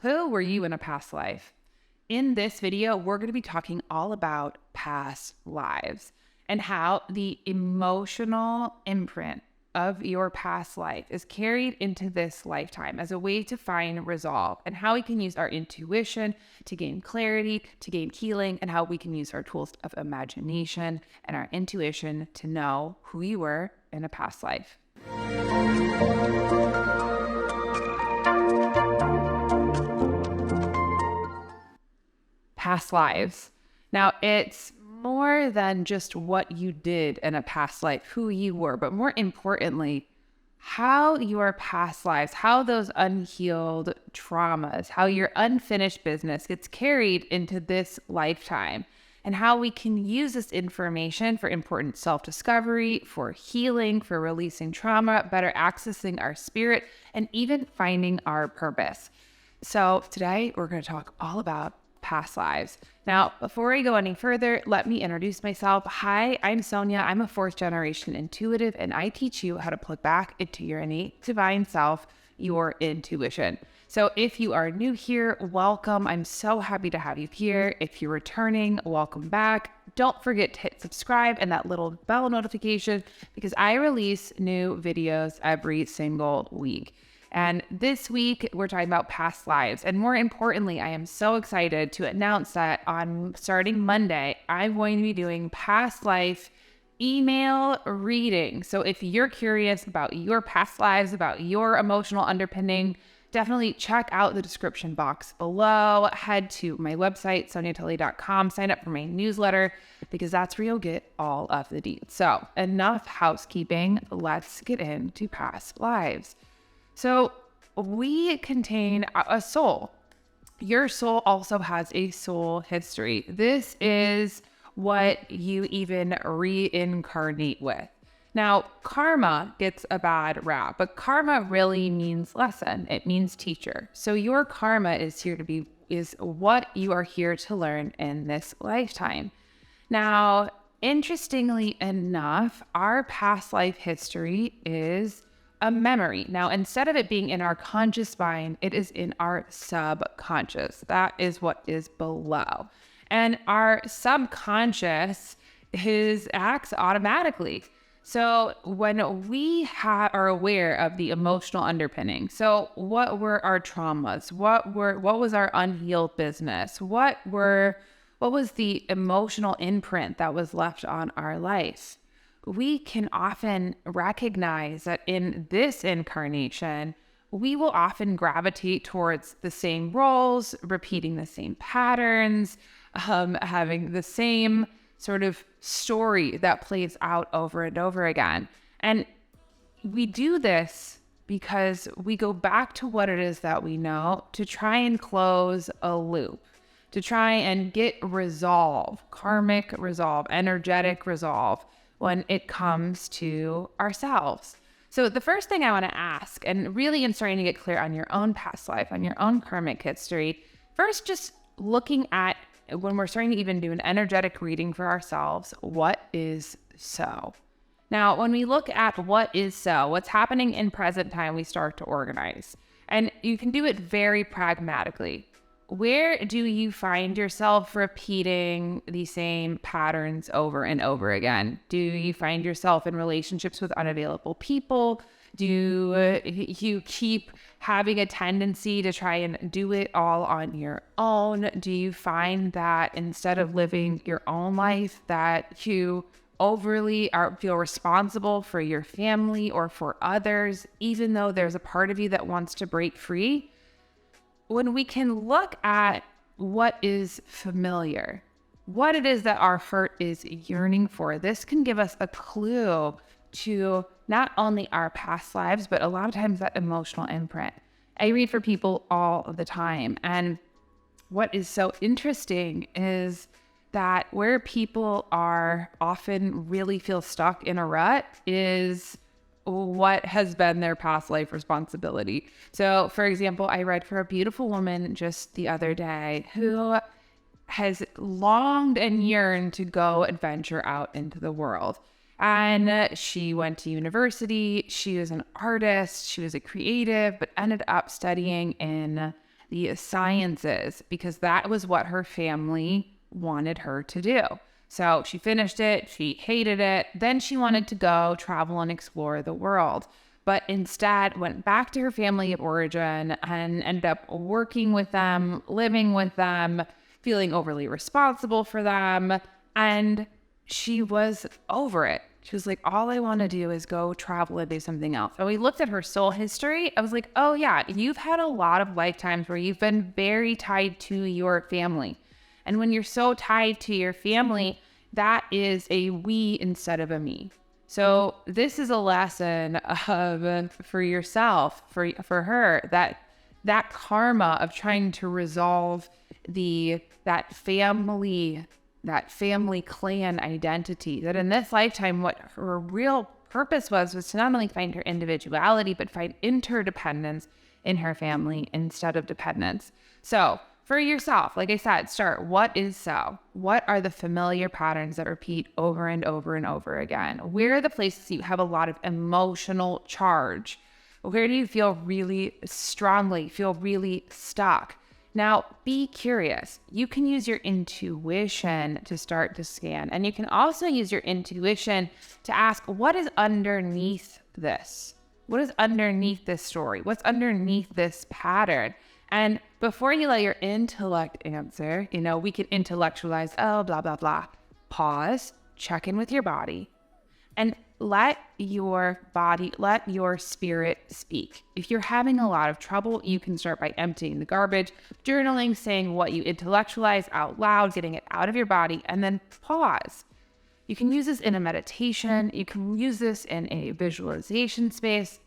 Who were you in a past life? In this video, we're going to be talking all about past lives and how the emotional imprint of your past life is carried into this lifetime as a way to find resolve, and how we can use our intuition to gain clarity, to gain healing, and how we can use our tools of imagination and our intuition to know who you were in a past life. Past lives. Now, it's more than just what you did in a past life, who you were, but more importantly, how your past lives, how those unhealed traumas, how your unfinished business gets carried into this lifetime, and how we can use this information for important self-discovery, for healing, for releasing trauma, better accessing our spirit, and even finding our purpose. So today we're going to talk all about past lives. Now, before I go any further, let me introduce myself. Hi, I'm Sonia. I'm a fourth generation intuitive, and I teach you how to plug back into your innate divine self, your intuition. So if you are new here, welcome. I'm so happy to have you here. If you're returning, welcome back. Don't forget to hit subscribe and that little bell notification, because I release new videos every single week. And this week, we're talking about past lives. And more importantly, I am so excited to announce that starting Monday, I'm going to be doing past life email reading. So if you're curious about your past lives, about your emotional underpinning, definitely check out the description box below. Head to my website, soniatully.com, sign up for my newsletter, because that's where you'll get all of the deets. So enough housekeeping. Let's get into past lives. So we contain a soul. Your soul also has a soul history. This is what you even reincarnate with. Now, karma gets a bad rap, but karma really means lesson. It means teacher. So your karma is what you are here to learn in this lifetime. Now, interestingly enough, our past life history is a memory. Now, instead of it being in our conscious mind, it is in our subconscious. That is what is below. And our subconscious acts automatically. So when we are aware of the emotional underpinning, so what were our traumas? What was our unhealed business? What was the emotional imprint that was left on our life? We can often recognize that in this incarnation, we will often gravitate towards the same roles, repeating the same patterns, having the same sort of story that plays out over and over again. And we do this because we go back to what it is that we know to try and close a loop, to try and get resolve, karmic resolve, energetic resolve, when it comes to ourselves. So the first thing I want to ask, and really in starting to get clear on your own past life, on your own karmic history, first just looking at, when we're starting to even do an energetic reading for ourselves, what is so? Now, when we look at what is so, what's happening in present time, we start to organize. And you can do it very pragmatically. Where do you find yourself repeating the same patterns over and over again? Do you find yourself in relationships with unavailable people? Do you keep having a tendency to try and do it all on your own? Do you find that instead of living your own life, that you overly feel responsible for your family or for others, even though there's a part of you that wants to break free? When we can look at what is familiar, what it is that our heart is yearning for, this can give us a clue to not only our past lives, but a lot of times that emotional imprint. I read for people all the time. And what is so interesting is that where people are often really feel stuck in a rut is what has been their past life responsibility. So, for example, I read for a beautiful woman just the other day who has longed and yearned to go adventure out into the world. And she went to university. She was an artist. She was a creative, but ended up studying in the sciences, because that was what her family wanted her to do. So she finished it, she hated it, then she wanted to go travel and explore the world, but instead went back to her family of origin and ended up working with them, living with them, feeling overly responsible for them. And she was over it. She was like, all I want to do is go travel and do something else. And we looked at her soul history. I was like, oh yeah, you've had a lot of lifetimes where you've been very tied to your family. And when you're so tied to your family, that is a we instead of a me. So this is a lesson of, for yourself, for her, that karma of trying to resolve that family clan identity, that in this lifetime, what her real purpose was to not only find her individuality, but find interdependence in her family instead of dependence. So for yourself, like I said, start, what is so? What are the familiar patterns that repeat over and over and over again? Where are the places you have a lot of emotional charge? Where do you feel really strongly, feel really stuck? Now, be curious. You can use your intuition to start to scan, and you can also use your intuition to ask, what is underneath this? What is underneath this story? What's underneath this pattern? And before you let your intellect answer, we can intellectualize, oh, blah, blah, blah. Pause, check in with your body, and let your spirit speak. If you're having a lot of trouble, you can start by emptying the garbage, journaling, saying what you intellectualize out loud, getting it out of your body, and then pause. You can use this in a meditation. You can use this in a visualization space.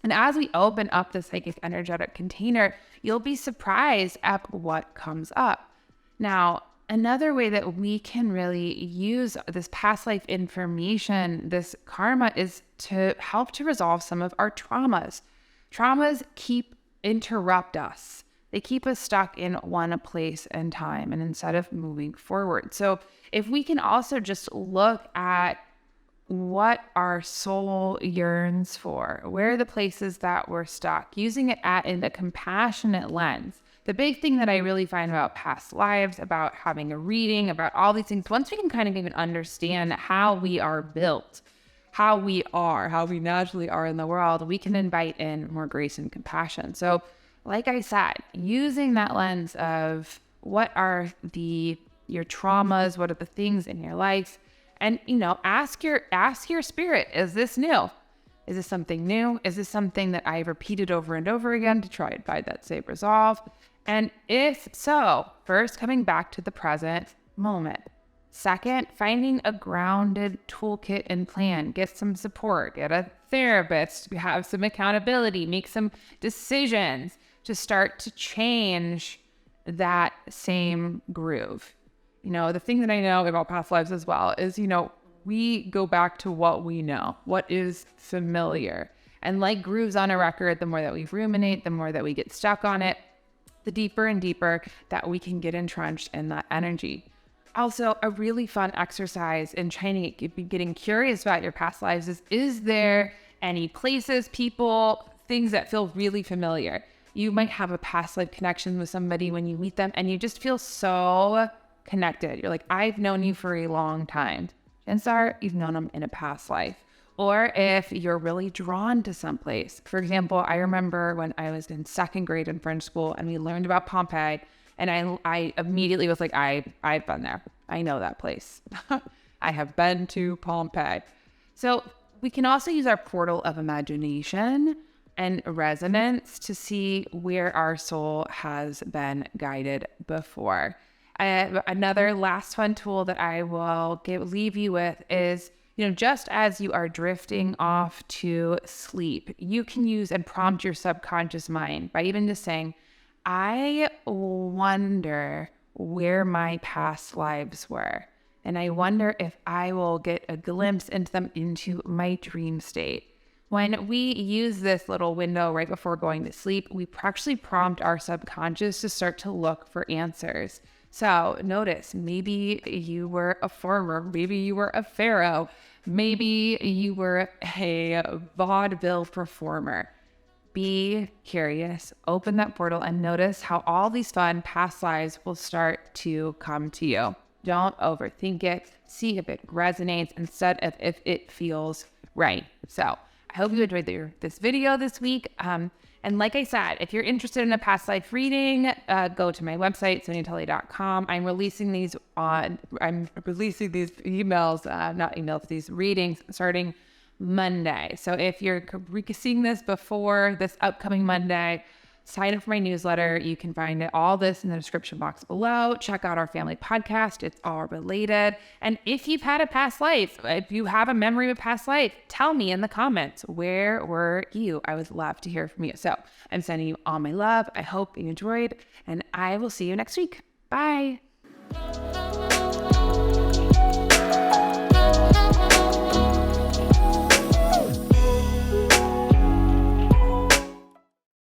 And as we open up the psychic energetic container, you'll be surprised at what comes up. Now, another way that we can really use this past life information, this karma, is to help to resolve some of our traumas. Traumas interrupt us. They keep us stuck in one place and time, and instead of moving forward. So if we can also just look at what our soul yearns for, where are the places that we're stuck, using it in a compassionate lens. The big thing that I really find about past lives, about having a reading, about all these things, once we can kind of even understand how we are built, how we naturally are in the world, we can invite in more grace and compassion. So like I said, using that lens of what are your traumas, what are the things in your life, and ask your spirit, is this new? Is this something new? Is this something that I've repeated over and over again to try and find that same resolve? And if so, first, coming back to the present moment. Second, finding a grounded toolkit and plan. Get some support, get a therapist, have some accountability, make some decisions to start to change that same groove. The thing that I know about past lives as well is, we go back to what we know, what is familiar. And like grooves on a record, the more that we ruminate, the more that we get stuck on it, the deeper and deeper that we can get entrenched in that energy. Also, a really fun exercise in getting curious about your past lives is there any places, people, things that feel really familiar? You might have a past life connection with somebody when you meet them, and you just feel so connected. You're like, I've known you for a long time. Chances are you've known them in a past life. Or if you're really drawn to someplace. For example, I remember when I was in second grade in French school and we learned about Pompeii, and I immediately was like, I've been there. I know that place. I have been to Pompeii. So we can also use our portal of imagination and resonance to see where our soul has been guided before. Another last fun tool that I will leave you with is, just as you are drifting off to sleep, you can use and prompt your subconscious mind by even just saying, I wonder where my past lives were. And I wonder if I will get a glimpse into them into my dream state. When we use this little window right before going to sleep, we actually prompt our subconscious to start to look for answers. So notice, maybe you were a farmer, maybe you were a pharaoh, maybe you were a vaudeville performer. be curious, open that portal, and notice how all these fun past lives will start to come to you. Don't overthink it. See if it resonates instead of if it feels right. So I hope you enjoyed this video this week. And like I said, if you're interested in a past life reading, go to my website, soniatully.com. I'm releasing these emails, these readings starting Monday. So if you're seeing this before this upcoming Monday, sign up for my newsletter. You can find all this in the description box below. Check out our family podcast. It's all related. And if you've had a past life, if you have a memory of a past life, tell me in the comments, where were you? I would love to hear from you. So I'm sending you all my love. I hope you enjoyed, and I will see you next week. Bye.